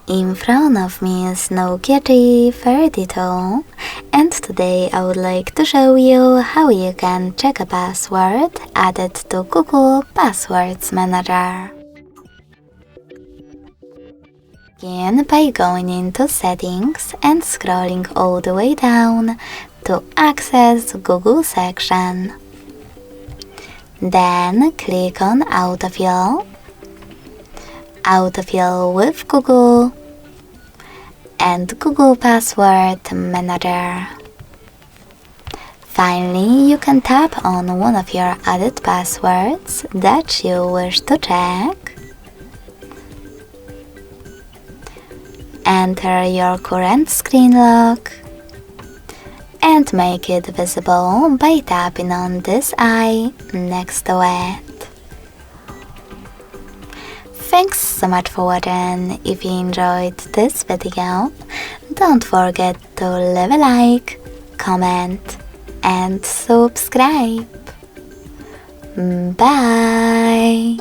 In front of me is Nokia G42, and today I would like to show you how you can check a password added to Google Passwords Manager. Begin by going into Settings and scrolling all the way down to access Google section. Then click on Autofill, Autofill with Google, and Google Password Manager. Finally, you can tap on one of your added passwords that you wish to check. Enter your current screen lock and make it visible by tapping on this eye next to it. Thanks so much for watching. If you enjoyed this video, don't forget to leave a like, comment and subscribe. Bye!